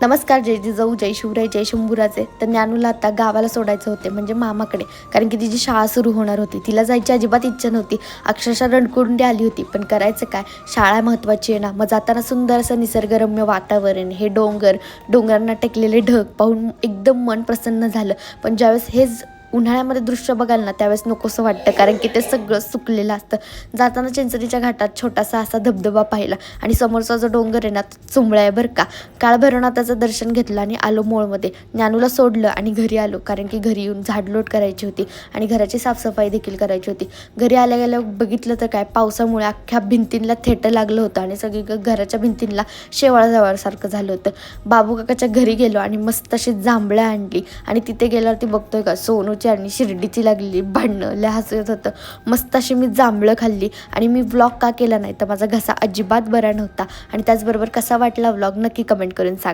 नमस्कार, जय जिजाऊ, जय शिवराय, जय शंभूराजे. तर ज्ञानूला आता गावाला सोडायचं होते, म्हणजे मामाकडे, कारण की तिची शाळा सुरू होणार होती. तिला जायची अजिबात इच्छा नव्हती. अक्षरशः रणकुंडी आली होती, पण करायचं काय, शाळा महत्त्वाची आहे ना. मग जाताना सुंदर असं निसर्गरम्य वातावरण, हे डोंगरांना टेकलेले ढग पाहून एकदम मन प्रसन्न झालं. पण ज्यावेळेस हेच उन्हाळ्यामध्ये दृश्य बघाल ना, त्यावेळेस नकोसं वाटतं, कारण की ते सगळं सुकलेलं असतं. जाताना चिंचणीच्या घाटात छोटासा असा धबधबा पाहिला आणि समोरचा जो डोंगर आहे ना, तो चुंबळा आहे बरं का. काळभैरवनाथाचं दर्शन घेतलं आणि आलो मोळमध्ये. ज्ञानूला सोडलं आणि घरी आलो, कारण की घरी येऊन झाडलोट करायची होती आणि घराची साफसफाई देखील करायची होती. घरी आल्या गेल्या बघितलं तर काय, पावसामुळे अख्ख्या भिंतींना थेटं लागलं होतं आणि सगळी घराच्या भिंतींना शेवाळ झालं होतं. बाबू काकाच्या घरी गेलो आणि मस्त अशी जांभळं आणली आणि तिथे गेल्यावरती बघतोय का, सोनूची आणि शिर्डीची लागलेली भांडणं. लय हसू येत होतं. मस्त अशी मी जांभळं खाल्ली आणि मी व्लॉग का केला नाही, तर माझा घसा अजिबात बरा नव्हता. आणि त्याचबरोबर कसा वाटला व्लॉग नक्की कमेंट करून सांगा.